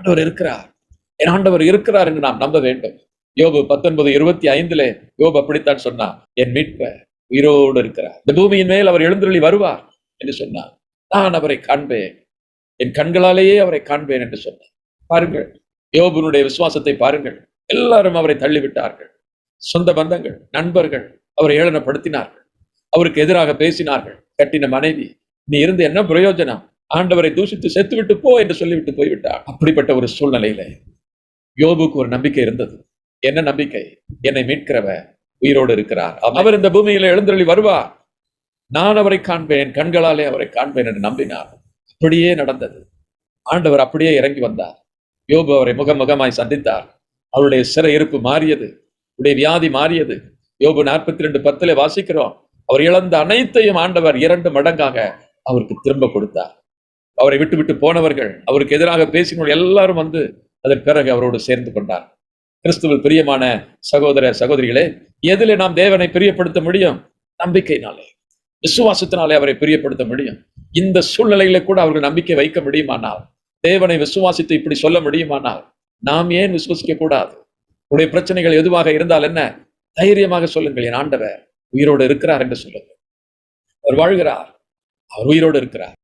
ஆண்டவர் இருக்கிறார், என் ஆண்டவர் இருக்கிறார் என்று நாம் நம்ப வேண்டும். யோபு 19:25 யோபு அப்படித்தான் சொன்னார், என் மீட்பர் உயிரோடு இருக்கிறார், இந்த பூமியின் மேல் அவர் எழுந்தருளி வருவார் என்று சொன்னார். நான் அவரை காண்பேன், என் கண்களாலேயே அவரை காண்பேன் என்று சொன்னார். பாருங்கள், யோபுனுடைய விசுவாசத்தை பாருங்கள். எல்லாரும் அவரை தள்ளிவிட்டார்கள். சொந்த பந்தங்கள், நண்பர்கள் அவரை ஏளனப்படுத்தினார்கள், அவருக்கு எதிராக பேசினார்கள். கட்டின மனைவி, நீ இருந்து என்ன பிரயோஜனம், ஆண்டவரை தூஷித்து செத்துவிட்டு போ என்று சொல்லிவிட்டு போய்விட்டார். அப்படிப்பட்ட ஒரு சூழ்நிலையில யோபுக்கு ஒரு நம்பிக்கை இருந்தது. என்ன நம்பிக்கை? என்னை மீட்கிறவர் உயிரோடு இருக்கிறார், அவர் இந்த பூமியில எழுந்தருளி வருவார், நான் அவரை காண்பேன், கண்களாலே அவரை காண்பேன் என்று நம்பினார். அப்படியே நடந்தது. ஆண்டவர் அப்படியே இறங்கி வந்தார். யோபு அவரை முகமுகமாய் சந்தித்தார். அவருடைய சிறை இருப்பு மாறியது, அவருடைய வியாதி மாறியது. யோபு 42:10 வாசிக்கிறோம், அவர் இழந்த அனைத்தையும் ஆண்டவர் 2 மடங்காக அவருக்கு திரும்ப கொடுத்தார். அவரை விட்டு விட்டு போனவர்கள், அவருக்கு எதிராக பேசினவர்கள் எல்லாரும் வந்து அதன் பிறகு அவரோடு சேர்ந்து கொண்டார். கிறிஸ்துவில் பிரியமான சகோதர சகோதரிகளே, எதிலே நாம் தேவனை பிரியப்படுத்த முடியும்? நம்பிக்கையினாலே, விசுவாசத்தினாலே அவரை பிரியப்படுத்த முடியும். இந்த சூழ்நிலையில கூட அவர்கள் நம்பிக்கை வைக்க முடியுமானால், தேவனை விசுவாசித்து இப்படி சொல்ல முடியுமானால், நாம் ஏன் விசுவசிக்க கூடாது? உடைய பிரச்சனைகள் எதுவாக இருந்தால் என்ன, தைரியமாக சொல்லுங்கள், என் ஆண்டவர் உயிரோடு இருக்கிறார் என்று சொல்லுங்கள். அவர் வாழ்கிறார், அவர் உயிரோடு இருக்கிறார்.